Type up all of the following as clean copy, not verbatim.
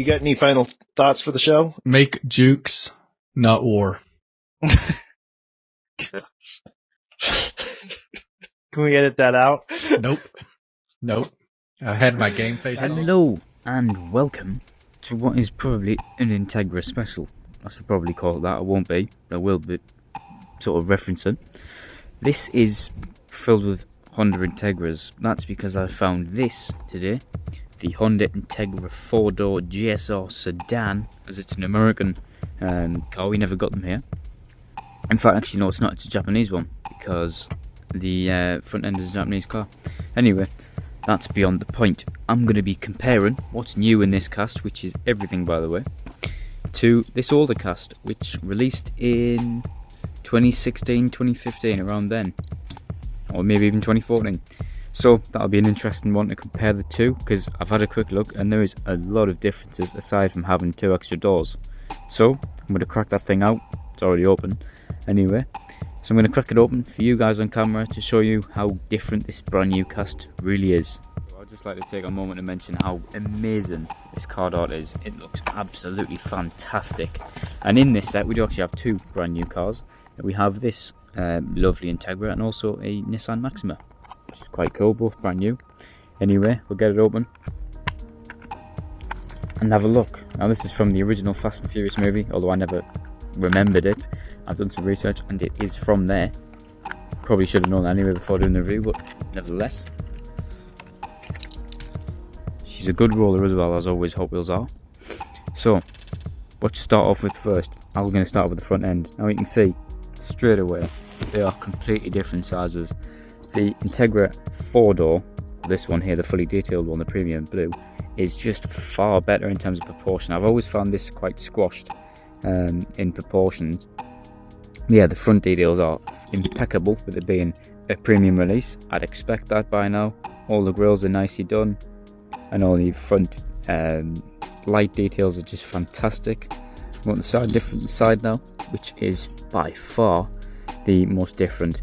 got any final thoughts for the show? Make jukes, not war. Can we edit that out? Nope. I had my game face on. Hello and welcome to what is probably an Integra special. I should probably call it that. It won't be. I will be sort of referencing. This is filled with Honda Integras. That's because I found this today. The Honda Integra 4-door Gsr Sedan, as it's an American car. We never got them here. In fact, actually no, it's not. It's a Japanese one because the front end is a Japanese car. Anyway, that's beyond the point. I'm going to be comparing what's new in this cast, which is everything by the way, to this older cast, which released in 2016, 2015, around then, or maybe even 2014. So that'll be an interesting one to compare the two, because I've had a quick look and there is a lot of differences aside from having 2 extra doors. So I'm going to crack that thing out. It's already open anyway, so I'm going to crack it open for you guys on camera to show you how different this brand new cast really is. So I'd just like to take a moment to mention how amazing this card art is. It looks absolutely fantastic, and in this set we do actually have 2 brand new cars. We have this lovely Integra and also a Nissan Maxima, which is quite cool, both brand new. Anyway, we'll get it open and have a look. Now this is from the original Fast and Furious movie, although I never remembered it. I've done some research and it is from there. Probably should have known that anyway before doing the review, but nevertheless. She's a good roller as well, as always Hot Wheels are. So, what to start off with first? I'm going to start with the front end. Now you can see straight away they are completely different sizes. The Integra 4-door, this one here, the fully detailed one, the premium blue, is just far better in terms of proportion. I've always found this quite squashed in proportions. Yeah, the front details are impeccable with it being a premium release. I'd expect that by now. All the grills are nicely done and all the front light details are just fantastic. I'm on the side now, which is by far the most different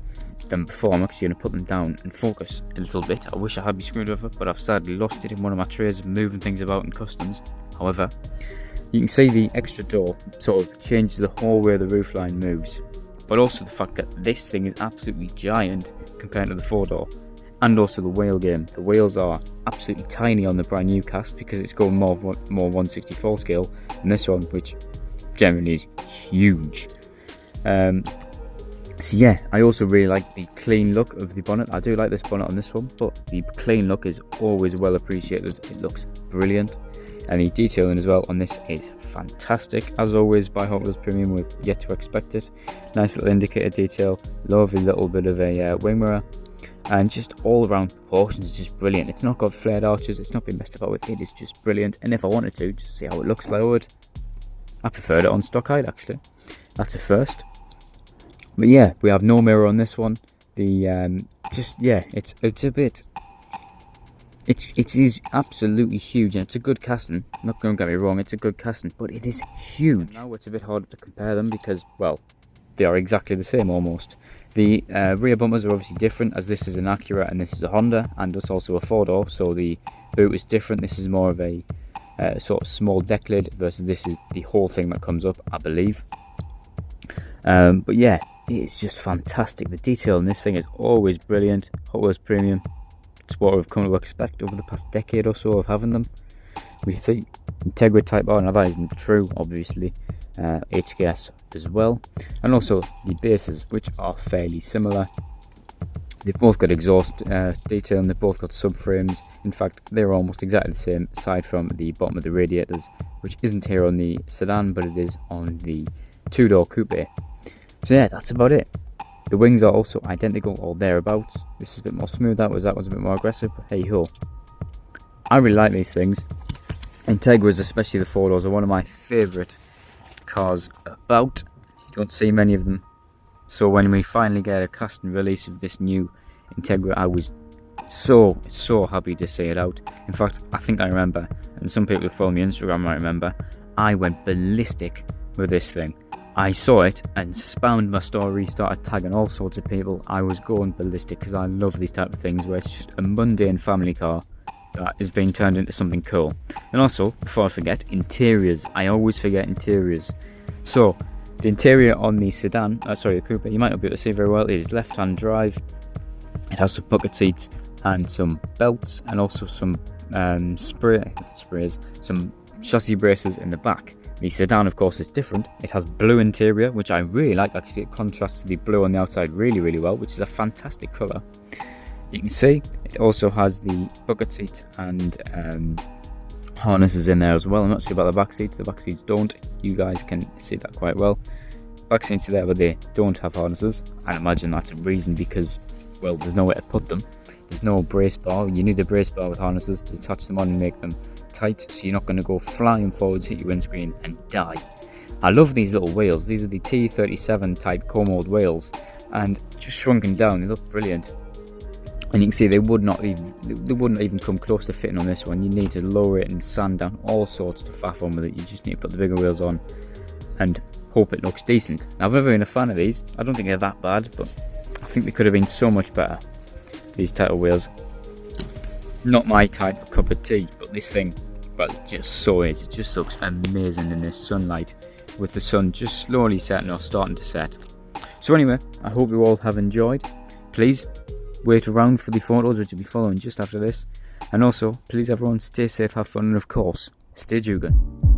than before. I'm actually going to put them down and focus a little bit. I wish I had my screwdriver, but I've sadly lost it in one of my trays of moving things about in customs. However, you can see the extra door sort of changes the whole way the roofline moves, but also the fact that this thing is absolutely giant compared to the 4-door, and also the wheel game. The wheels are absolutely tiny on the brand new cast because it's going more 1/64 scale than this one, which generally is huge. So yeah, I also really like the clean look of the bonnet. I do like this bonnet on this one, but the clean look is always well appreciated. It looks brilliant, and the detailing as well on this is fantastic. As always by Hot Wheels Premium, we've yet to expect it. Nice little indicator detail, lovely little bit of a wing mirror, and just all around proportions is just brilliant. It's not got flared arches, it's not been messed about with, it is just brilliant. And if I wanted to just see how it looks like, I preferred it on stock height actually. That's a first. But yeah, we have no mirror on this one. The it's a bit. It is absolutely huge, and it's a good casting. Not going to get me wrong, it's a good casting, but it is huge. And now it's a bit harder to compare them because, well, they are exactly the same almost. The rear bumpers are obviously different, as this is an Acura and this is a Honda, and it's also a 4-door, so the boot is different. This is more of a sort of small deck lid versus this is the whole thing that comes up, I believe. But yeah, it's just fantastic. The detail in this thing is always brilliant. Hot Wheels Premium, it's what we've come to expect over the past decade or so of having them. We see Integra Type R, now that isn't true obviously, HKS as well, and also the bases, which are fairly similar. They've both got exhaust detail and they've both got subframes. In fact, they're almost exactly the same aside from the bottom of the radiators, which isn't here on the sedan, but it is on the 2-door coupe. So yeah, that's about it. The wings are also identical or thereabouts. This is a bit more smooth out, whereas that one's a bit more aggressive, but hey ho. I really like these things. Integras, especially the 4-doors, are one of my favourite cars about. You don't see many of them. So when we finally get a custom release of this new Integra, I was so happy to see it out. In fact, I think I remember, and some people who follow me on Instagram might remember, I went ballistic with this thing. I saw it and spammed my story, started tagging all sorts of people. I was going ballistic because I love these type of things where it's just a mundane family car that is being turned into something cool. And also, before I forget, interiors. I always forget interiors. So the interior on the sedan, sorry, the coupe, you might not be able to see very well. It is left-hand drive. It has some bucket seats and some belts, and also some some chassis braces in the back. The sedan, of course, is different. It has blue interior, which I really like. Actually, it contrasts the blue on the outside really, really well, which is a fantastic colour. You can see it also has the bucket seat and harnesses in there as well. I'm not sure about the back seats. The back seats don't. You guys can see that quite well. Back seats are there, but they don't have harnesses. I imagine that's a reason because, well, there's nowhere to put them. There's no brace bar. You need a brace bar with harnesses to attach them on and make them tight, so you're not going to go flying forwards, hit your windscreen and die. I love these little wheels. These are the T37 type co-mold wheels, and just shrunken down, they look brilliant. And you can see they wouldn't even come close to fitting on this one. You need to lower it and sand down all sorts to faff on with it. You just need to put the bigger wheels on and hope it looks decent. Now, I've never been a fan of these. I don't think they're that bad, but I think they could have been so much better, these type of wheels. Not my type of cup of tea, but this thing, well, it just so is. It just looks amazing in this sunlight, with the sun just slowly setting or starting to set. So anyway, I hope you all have enjoyed. Please wait around for the photos, which will be following just after this. And also, please everyone, stay safe, have fun, and of course, stay juke'ing.